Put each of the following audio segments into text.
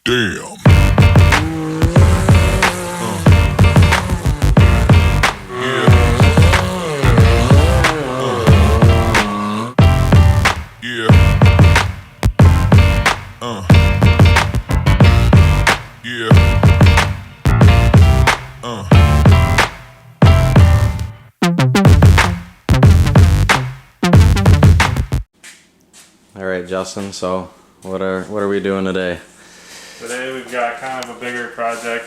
Damn. All right, Justin. So, what are we doing today? Today we've got kind of a bigger project.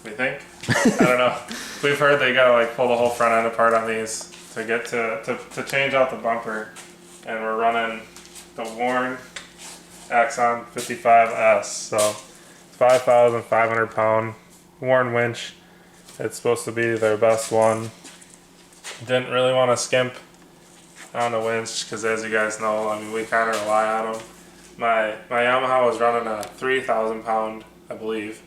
We think. I don't know. We've heard they gotta like pull the whole front end apart on these to get to change out the bumper, and we're running the Warn Axon 55S. So, 5,500 pound Warn winch. It's supposed to be their best one. Didn't really want to skimp on the winch because, as you guys know, I mean, we kind of rely on them. My Yamaha was running a 3,000 pound, I believe.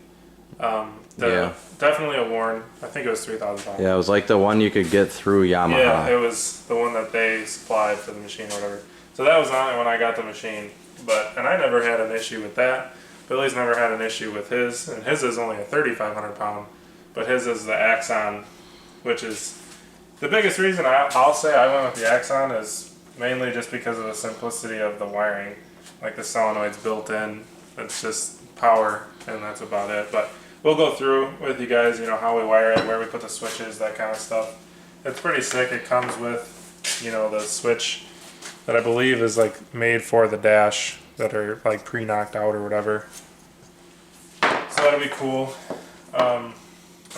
Yeah. Definitely a Warn. I think it was 3,000 pounds. Yeah, it was like the one you could get through Yamaha. Yeah, it was the one that they supplied for the machine or whatever. So that was on it when I got the machine. And I never had an issue with that. Billy's never had an issue with his, and his is only a 3,500 pound, but his is the Axon, which is the biggest reason I'll say I went with the Axon is mainly just because of the simplicity of the wiring. Like the solenoid's built in, it's just power, and that's about it. But we'll go through with you guys, you know, how we wire it, where we put the switches, that kind of stuff. It's pretty sick. It comes with, you know, the switch that I believe is like made for the dash that are like pre-knocked out or whatever. So that'll be cool.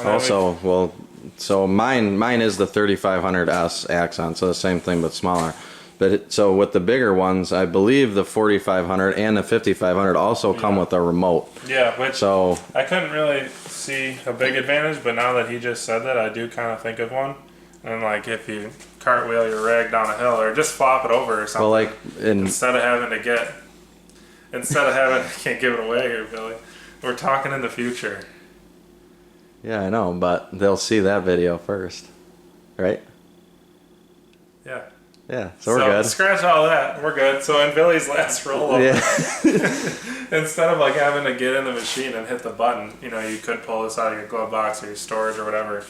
Also, well, so mine is the 3500S Axon, so the same thing but smaller. But so with the bigger ones, I believe the 4500 and the 5500 also come with a remote. Yeah, which so I couldn't really see a big advantage, but now that he just said that, I do kind of think of one. And like if you cartwheel your rig down a hill or just flop it over or something, well, like instead of having I can't give it away here, Billy. We're talking in the future. Yeah, I know, but they'll see that video first, right? Yeah. Yeah, so we're good. Scratch all that. We're good. So in Billy's last rollover, instead of like having to get in the machine and hit the button, you know, you could pull this out of your glove box or your storage or whatever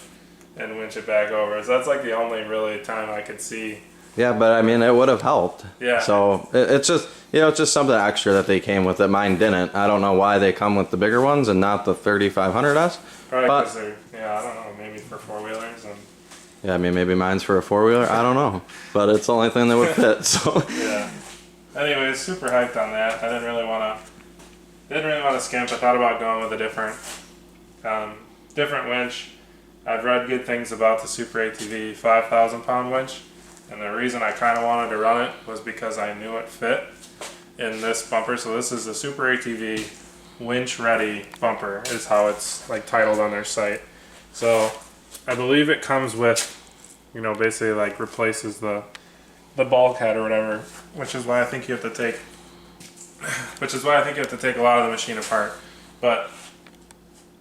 and winch it back over. So that's like the only really time I could see. Yeah, but I mean, it would have helped. Yeah. So it's just, you know, it's just something extra that they came with that mine didn't. I don't know why they come with the bigger ones and not the 3500S. Probably because they're, yeah, I don't know, maybe for four-wheelers. And yeah, I mean, maybe mine's for a four-wheeler. I don't know. But it's the only thing that would fit, so. Yeah. Anyways, super hyped on that. I didn't really want to skimp. I thought about going with a different winch. I've read good things about the Super ATV 5,000 pound winch. And the reason I kind of wanted to run it was because I knew it fit in this bumper. So this is the Super ATV winch ready bumper is how it's like titled on their site. So I believe it comes with, you know, basically like replaces the bulkhead or whatever, which is why I think you have to take a lot of the machine apart. But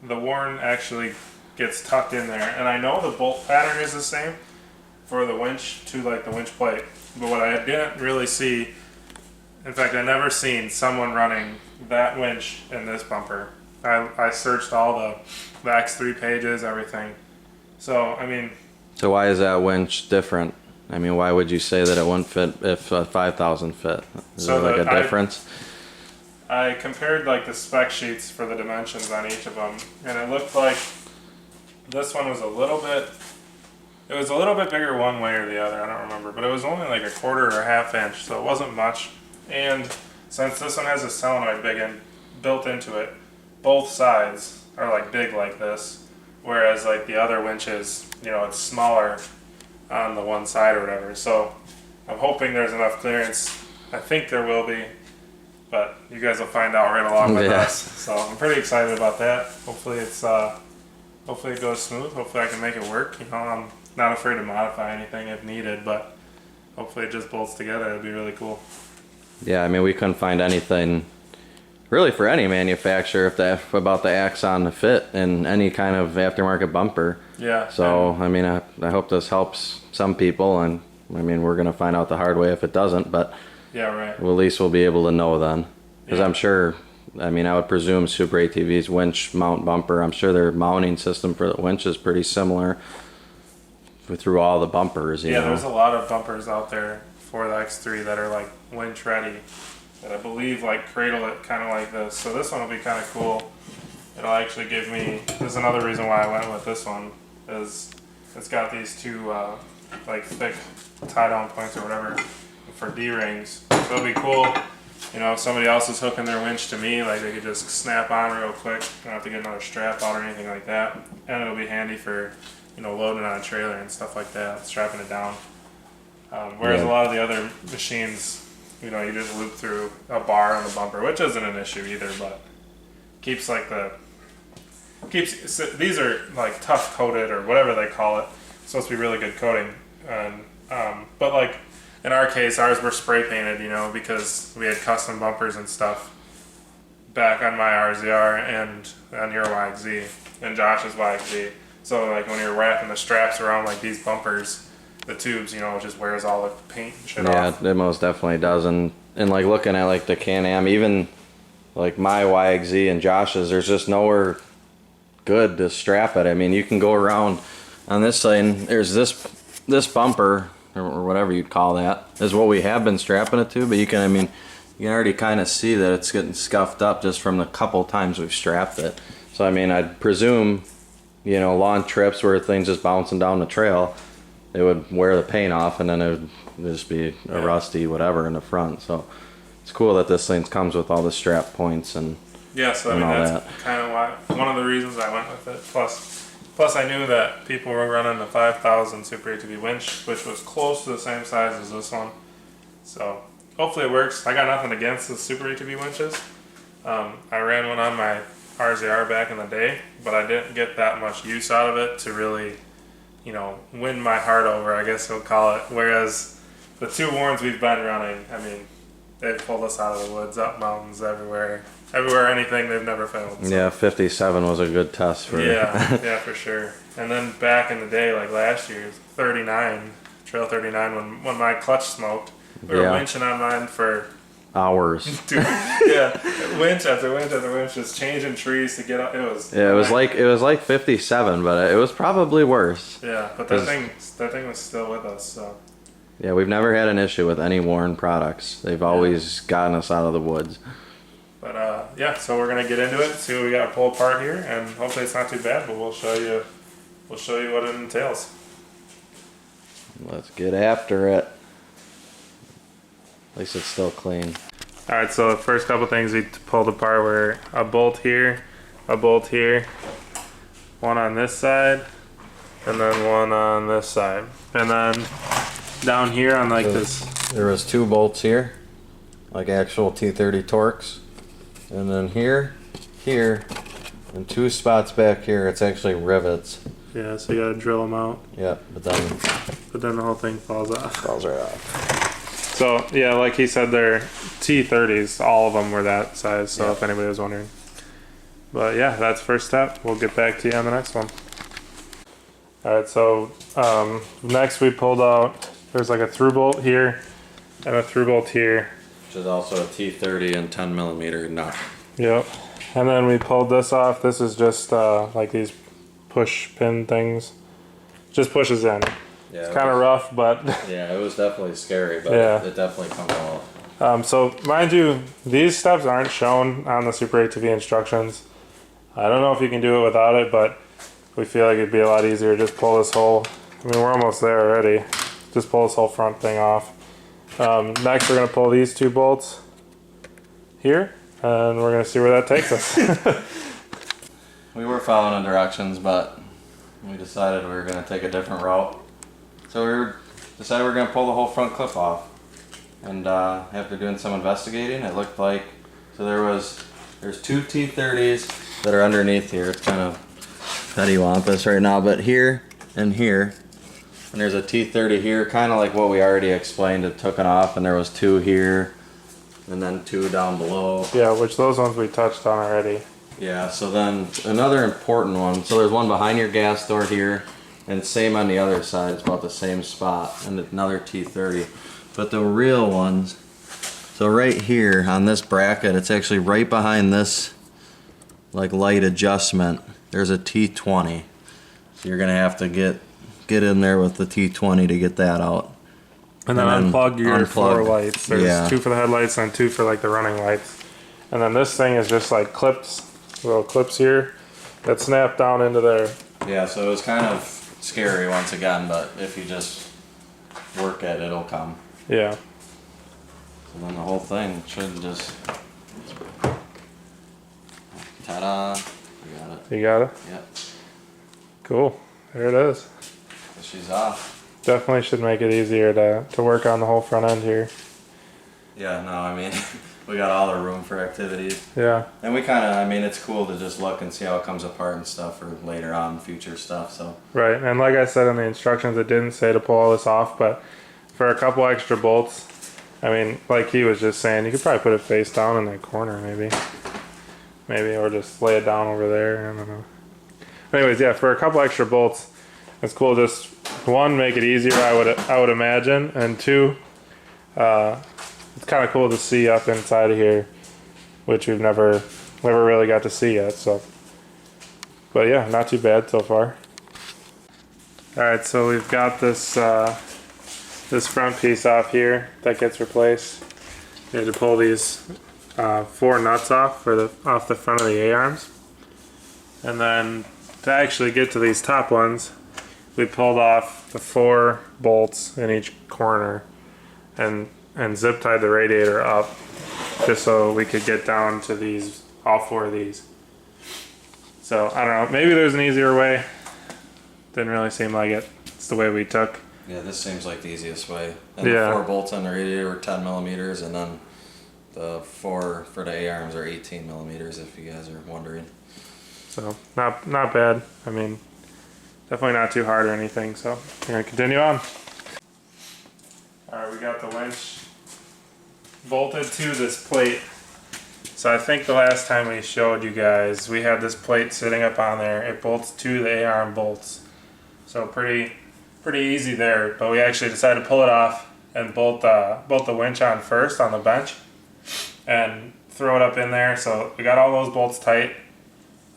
the Warn actually gets tucked in there, and I know the bolt pattern is the same for the winch to like the winch plate, but what I didn't really see, in fact I never seen someone running that winch in this bumper. I searched all the X3 pages, everything. So I mean, so why is that winch different? I mean, why would you say that it wouldn't fit if a 5,000 fit? Is there like a difference? I compared like the spec sheets for the dimensions on each of them, and it looked like this one was a little bit bigger one way or the other, I don't remember, but it was only like a quarter or a half inch, so it wasn't much. And since this one has a solenoid built into it, both sides are like big like this, whereas like the other winches, you know, it's smaller on the one side or whatever. So I'm hoping there's enough clearance. I think there will be, but you guys will find out right along with us. So I'm pretty excited about that. Hopefully it goes smooth. Hopefully I can make it work. You know, I'm not afraid to modify anything if needed, but hopefully it just bolts together. It'd be really cool. Yeah, I mean, we couldn't find anything really for any manufacturer about the Axon to fit in any kind of aftermarket bumper. Yeah. So, I mean, I hope this helps some people, and I mean, we're going to find out the hard way if it doesn't, but yeah, right. well, at least we'll be able to know then. Because I'm sure I mean, I would presume Super ATV's winch mount bumper, I'm sure their mounting system for the winch is pretty similar through all the bumpers, you know. There's a lot of bumpers out there for the X3 that are like winch ready, that I believe like cradle it kind of like this. So this one will be kind of cool. It'll actually give me, this is another reason why I went with this one, is it's got these two like thick tie down points or whatever for D-rings. So it'll be cool, you know, if somebody else is hooking their winch to me, like they could just snap on real quick. Don't have to get another strap out or anything like that. And it'll be handy for, you know, loading on a trailer and stuff like that, strapping it down. Whereas a lot of the other machines, you know, you just loop through a bar on the bumper, which isn't an issue either, but keeps like these are like tough coated or whatever they call it. It's supposed to be really good coating, and but like in our case, ours were spray painted, you know, because we had custom bumpers and stuff back on my RZR and on your YXZ and Josh's YXZ. So like when you're wrapping the straps around like these bumpers, the tubes, you know, it just wears all the paint and shit off. Yeah, it most definitely does. And like looking at like the Can-am, even like my YXZ and Josh's, there's just nowhere good to strap it. I mean, you can go around on this side and there's this bumper or whatever you'd call that is what we have been strapping it to, but you can, I mean, you can already kind of see that it's getting scuffed up just from the couple times we've strapped it. So I mean, I'd presume, you know, long trips where things just bouncing down the trail, it would wear the paint off and then it would just be a rusty whatever in the front. So it's cool that this thing comes with all the strap points and so I mean that's kind of why, one of the reasons I went with it. Plus I knew that people were running the 5000 Super ATV winch, which was close to the same size as this one. So hopefully it works. I got nothing against the Super ATV winches. I ran one on my RZR back in the day, but I didn't get that much use out of it to really, you know, win my heart over, I guess you'll call it. Whereas the two Warns we've been running, I mean, they've pulled us out of the woods, up mountains, everywhere, anything, they've never failed. So. Yeah, 57 was a good test for yeah, for sure. And then back in the day, like last year, 39, Trail 39, when my clutch smoked, we were winching on mine for hours. Dude, winch after winch after winch, just changing trees to get up. It was like 57, but it was probably worse. Yeah, but that thing was still with us. So yeah, we've never had an issue with any Warn products. They've always gotten us out of the woods. But so we're gonna get into it, see what we got to pull apart here, and hopefully it's not too bad. But we'll show you what it entails. Let's get after it. At least it's still clean. Alright, so the first couple things we pulled apart were a bolt here, one on this side, and then one on this side. And then down here on like this. There was two bolts here, like actual T30 Torx. And then here, and two spots back here, it's actually rivets. Yeah, so you gotta drill them out. Yeah, but then the whole thing falls off. Falls right off. So yeah, like he said, they're T30s. All of them were that size. So if anybody was wondering. But yeah, that's first step. We'll get back to you on the next one. All right. So next we pulled out. There's like a through bolt here and a through bolt here. Which is also a T30 and 10mm nut. Yep. And then we pulled this off. This is just like these push pin things. Just pushes in. Yeah, it's kind of rough, but yeah, it was definitely scary, but it definitely comes off. So mind you, these steps aren't shown on the Super ATV instructions. I don't know if you can do it without it, but we feel like it'd be a lot easier to just pull this whole, I mean, we're almost there already. Just pull this whole front thing off. Next we're going to pull these two bolts here, and we're going to see where that takes us. We were following the directions, but we decided we were going to take a different route. So we decided we were going to pull the whole front clip off. And after doing some investigating, it looked like, so there's two T30s that are underneath here. It's kind of pettywampus right now, but here and here. And there's a T30 here, kind of like what we already explained. It took it off, and there was two here, and then two down below. Yeah, which those ones we touched on already. Yeah, so then another important one. So there's one behind your gas door here, and same on the other side. It's about the same spot, and another T30. But the real ones, So right here on this bracket, it's actually right behind this like light adjustment. There's a T20. So you're gonna have to get in there with the T20 to get that out. And then unplug your four lights. There's 2 for the headlights and 2 for like the running lights. And then this thing is just like clips, little clips here that snap down into there. Yeah, so it was kind of scary once again, but if you just work it, it'll come. Yeah. So then the whole thing should just... Ta-da! You got it. You got it? Yep. Cool. There it is. She's off. Definitely should make it easier to work on the whole front end here. Yeah, no, I mean, we got all the room for activities. Yeah. And we kind of, I mean, it's cool to just look and see how it comes apart and stuff for later on future stuff, so. Right, and like I said in the instructions, it didn't say to pull all this off, but for a couple extra bolts, I mean, like he was just saying, you could probably put it face down in that corner, maybe. Maybe, or just lay it down over there, I don't know. Anyways, yeah, for a couple extra bolts, it's cool. Just one, make it easier, I would imagine, and 2, it's kind of cool to see up inside of here, which we've never really got to see yet. So, but yeah, not too bad so far. All right, so we've got this this front piece off here that gets replaced. You had to pull these 4 nuts off off the front of the A-arms, and then to actually get to these top ones, we pulled off the 4 bolts in each corner and zip tied the radiator up just so we could get down to these, all 4 of these. So I don't know, maybe there's an easier way. Didn't really seem like it. It's the way we took. Yeah, this seems like the easiest way. And Yeah. the 4 bolts on the radiator were 10 millimeters, and then the 4 for the A-arms are 18 millimeters, if you guys are wondering. So not bad. I mean, definitely not too hard or anything. So we're gonna continue on. All right, we got the winch bolted to this plate. So I think the last time we showed you guys, we had this plate sitting up on there. It bolts to the A-arm bolts. So pretty easy there. But we actually decided to pull it off and bolt the winch on first on the bench and throw it up in there. So we got all those bolts tight.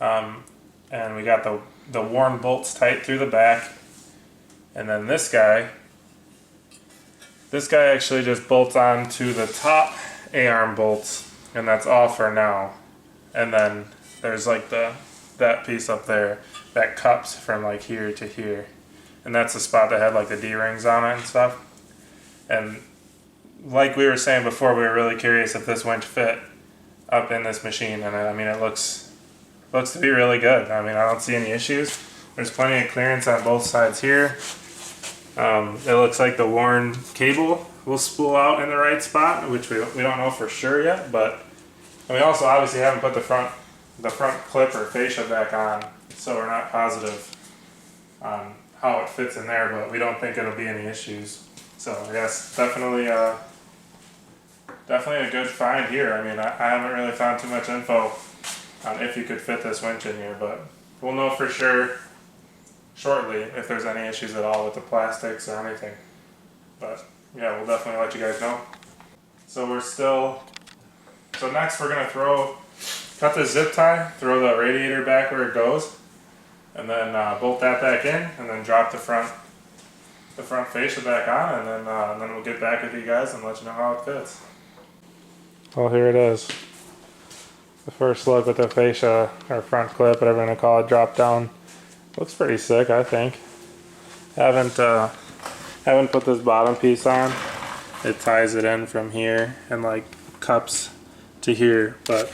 And we got the Warn bolts tight through the back, and then this guy actually just bolts on to the top A-arm bolts, and that's all for now. And then there's like that piece up there that cups from like here to here, and that's the spot that had like the D-rings on it and stuff. And like we were saying before, we were really curious if this winch fit up in this machine, and I mean, it looks to be really good. I mean, I don't see any issues. There's plenty of clearance on both sides here. It looks like the Warn cable will spool out in the right spot, which we don't know for sure yet. But and we also obviously haven't put the front clip or fascia back on, so we're not positive on how it fits in there. But we don't think it'll be any issues. So yes, definitely a good find here. I mean, I haven't really found too much info on if you could fit this winch in here, but we'll know for sure shortly if there's any issues at all with the plastics or anything. But yeah, we'll definitely let you guys know. So next we're gonna cut the zip tie, throw the radiator back where it goes, and then bolt that back in, and then drop the front fascia back on, and then we'll get back with you guys and let you know how it fits. Well, here it is. The first look with the fascia, or front clip, whatever you want to call it, drop down. Looks pretty sick, I think. Haven't put this bottom piece on. It ties it in from here and like cups to here, but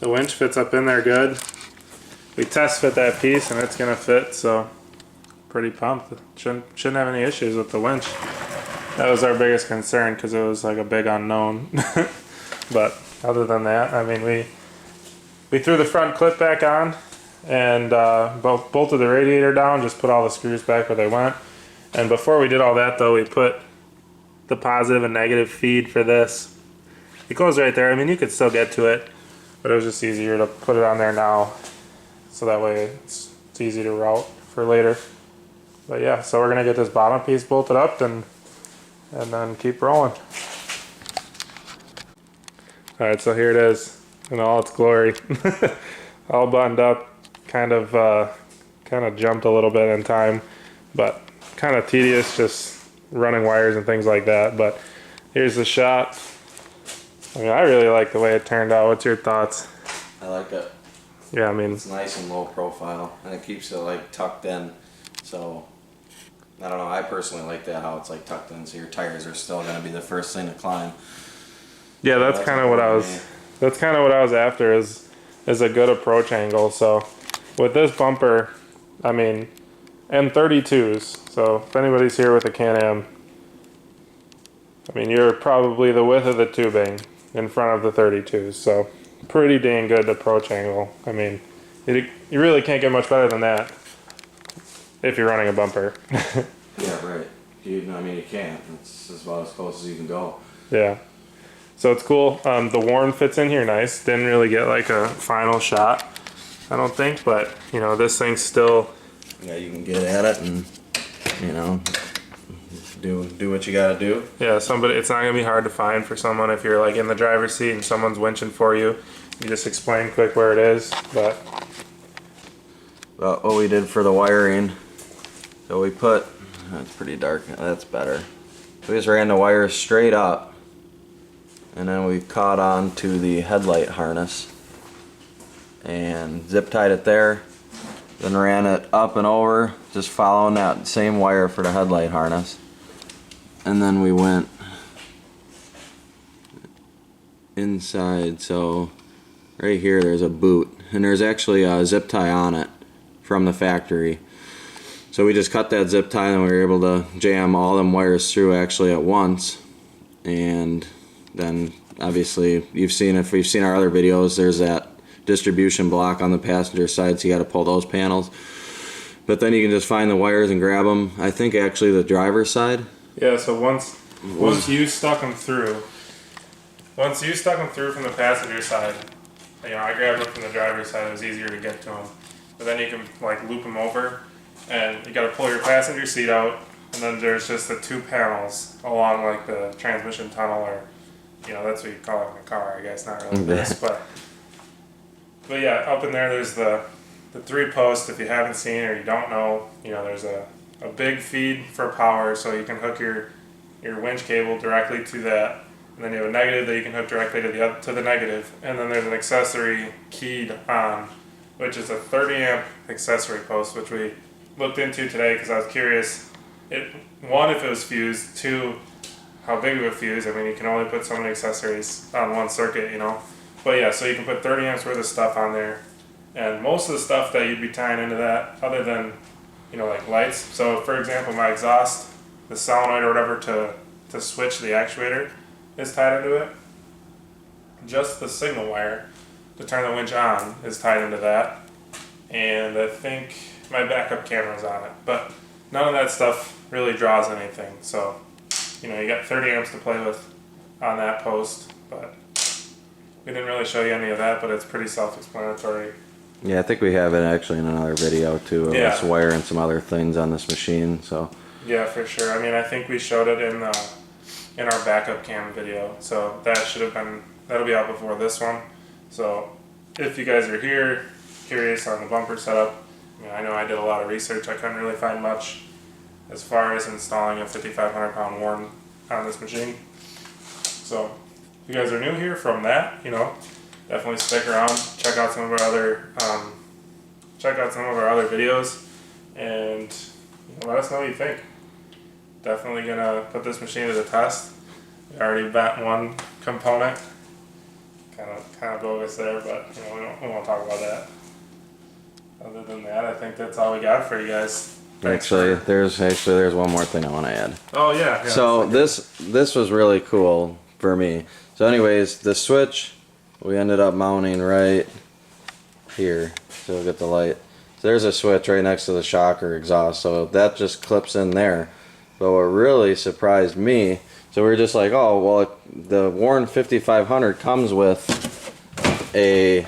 the winch fits up in there good. We test fit that piece and it's gonna fit, so pretty pumped. Shouldn't have any issues with the winch. That was our biggest concern because it was like a big unknown. But other than that, I mean, we threw the front clip back on and bolted the radiator down, just put all the screws back where they went. And before we did all that though, we put the positive and negative feed for this. It goes right there. I mean, you could still get to it, but it was just easier to put it on there now, so that way it's easy to route for later. But yeah, so we're gonna get this bottom piece bolted up and then keep rolling. Alright, so here it is in all its glory. All buttoned up, kind of jumped a little bit in time, but kind of tedious just running wires and things like that. But here's the shot. I mean, I really like the way it turned out. What's your thoughts? I like it. Yeah, I mean, it's nice and low profile, and it keeps it like tucked in. So I don't know. I personally like that how it's like tucked in, so your tires are still going to be the first thing to climb. Yeah, that's kind of what I was. That's kind of what I was after. Is a good approach angle. So with this bumper, I mean, and 32s. So if anybody's here with a Can-am, I mean, you're probably the width of the tubing in front of the 32s. So pretty dang good approach angle. I mean, you really can't get much better than that if you're running a bumper. Yeah, right. I mean, you can't. It's about as close as you can go. Yeah. So it's cool. The Warn fits in here nice. Didn't really get like a final shot, I don't think, but you know, this thing's still. Yeah, you can get at it and, you know, do what you gotta do. Yeah, it's not gonna be hard to find for someone if you're like in the driver's seat and someone's winching for you. You just explain quick where it is, but. What we did for the wiring, so we put, that's pretty dark, that's better. We just ran the wires straight up, and then we caught on to the headlight harness and zip tied it there, then ran it up and over, just following that same wire for the headlight harness. And then we went inside, so right here there's a boot, and there's actually a zip tie on it from the factory. So we just cut that zip tie and we were able to jam all them wires through actually at once. And then obviously if we've seen our other videos, there's that distribution block on the passenger side, so you got to pull those panels. But then you can just find the wires and grab them. I think actually the driver's side. Yeah, so once you stuck them through from the passenger side, you know, I grabbed them from the driver's side. It was easier to get to them. But then you can like loop them over, and you got to pull your passenger seat out, and then there's just the two panels along like the transmission tunnel, or you know, that's what you call it in a car, I guess. Not really this, but yeah, up in there there's the three posts. If you haven't seen or you don't know, you know, there's a big feed for power, so you can hook your winch cable directly to that, and then you have a negative that you can hook directly to the negative, and then there's an accessory keyed on, which is a 30 amp accessory post, which we looked into today because I was curious. One, if it was fused. Two, how big of a fuse. I mean, you can only put so many accessories on one circuit, you know. But yeah, so you can put 30 amps worth of stuff on there, and most of the stuff that you'd be tying into that, other than, you know, like lights. So for example, my exhaust, the solenoid or whatever to switch the actuator is tied into it. Just the signal wire to turn the winch on is tied into that, and I think my backup camera's on it, but none of that stuff really draws anything. So, you know, you got 30 amps to play with on that post, but we didn't really show you any of that, but it's pretty self-explanatory. Yeah, I think we have it actually in another video too of us wiring some other things on this machine. So yeah, for sure. I mean, I think we showed it in our backup cam video, so that'll be out before this one. So if you guys are here curious on the bumper setup, I know I did a lot of research. I couldn't really find much as far as installing a 5,500 pound Warn on this machine. So if you guys are new here from that, you know, definitely stick around, check out some of our other videos, and let us know what you think. Definitely gonna put this machine to the test. We already bent one component, kind of bogus there, but you know, we won't talk about that. Other than that, I think that's all we got for you guys. There's one more thing I want to add. Oh yeah. So this was really cool for me. So anyways, the switch we ended up mounting right here. So we'll get the light. So there's a switch right next to the shocker exhaust. So that just clips in there. But what really surprised me, so we were just like, oh well, the Warn 5500 comes with a.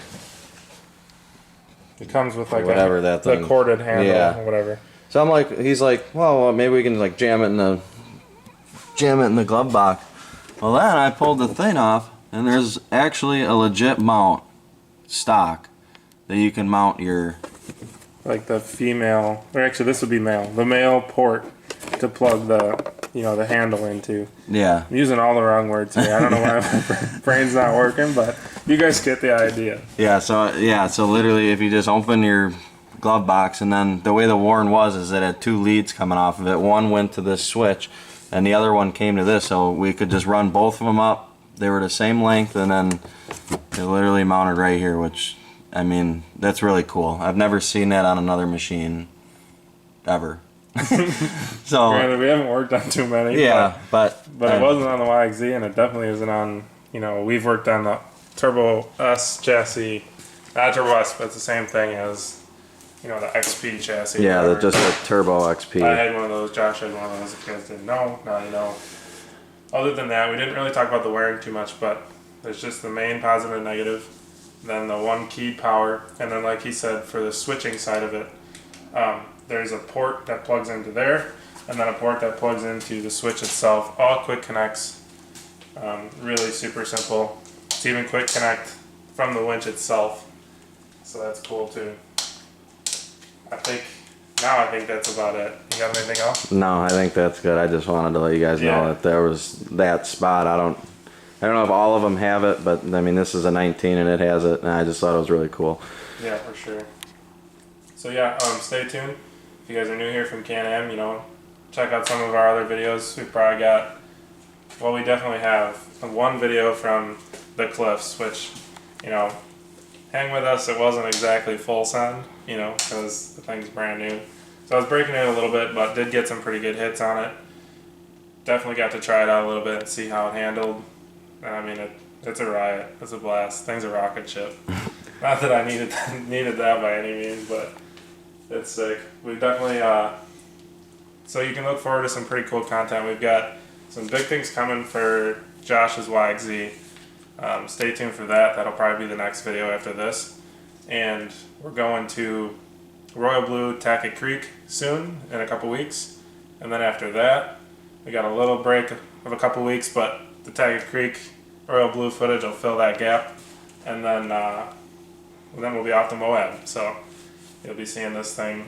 It comes with like whatever that thing. The corded handle or whatever. So I'm like, he's like, well, maybe we can like jam it in the glove box. Well, then I pulled the thing off, And there's actually a legit mount, stock, that you can mount your... Like the female, or actually this would be male, the male port to plug the, you know, the handle into. Yeah. I'm using all the wrong words here. I don't know why my brain's not working, but you guys get the idea. Yeah, so literally if you just open your glove box, and then the way the Warn was is it had two leads coming off of it. One went to this switch and the other one came to this, so we could just run both of them up. They were the same length, and then they literally mounted right here, which, I mean, that's really cool. I've never seen that on another machine ever. So granted, we haven't worked on too many. Yeah, but it wasn't on the YXZ, and it definitely isn't on, you know, we've worked on the Turbo S chassis, not Turbo S, but it's the same thing as, you know, the XP chassis. yeah, just a Turbo XP. I had one of those, Josh had one of those, if you guys didn't know, now you know. Other than that, we didn't really talk about the wearing too much, but there's just the main positive and negative, then the one keyed power, and then like he said, for the switching side of it, there's a port that plugs into there, and then a port that plugs into the switch itself. All quick connects, really super simple. It's even quick connect from the winch itself, so that's cool too. I think that's about it. You got anything else? No, I think that's good. I just wanted to let you guys know that there was that spot. I don't know if all of them have it, but I mean, this is a 19 and it has it, and I just thought it was really cool. Yeah, for sure. So yeah, stay tuned. If you guys are new here from Can-am, you know, check out some of our other videos. We've probably got, well, we definitely have one video from the cliffs, which, you know, hang with us. It wasn't exactly full send, you know, because the thing's brand new. So I was breaking it a little bit, but did get some pretty good hits on it. Definitely got to try it out a little bit and see how it handled. I mean, it's a riot. It's a blast. Thing's a rocket ship. Not that I needed that by any means, but it's sick. We definitely, so you can look forward to some pretty cool content. We've got some big things coming for Josh's YXZ. Stay tuned for that. That'll probably be the next video after this. And we're going to Royal Blue Tackett Creek soon, in a couple weeks. And then after that, we got a little break of a couple weeks, but the Tackett Creek Royal Blue footage will fill that gap. And then we'll be off to Moab. So you'll be seeing this thing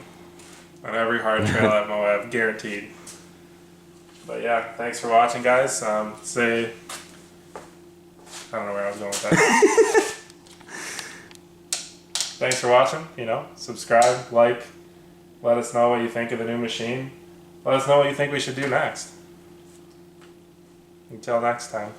on every hard trail at Moab, guaranteed. But yeah, thanks for watching, guys. I don't know where I was going with that. Thanks for watching. You know, subscribe, like, let us know what you think of the new machine. Let us know what you think we should do next. Until next time.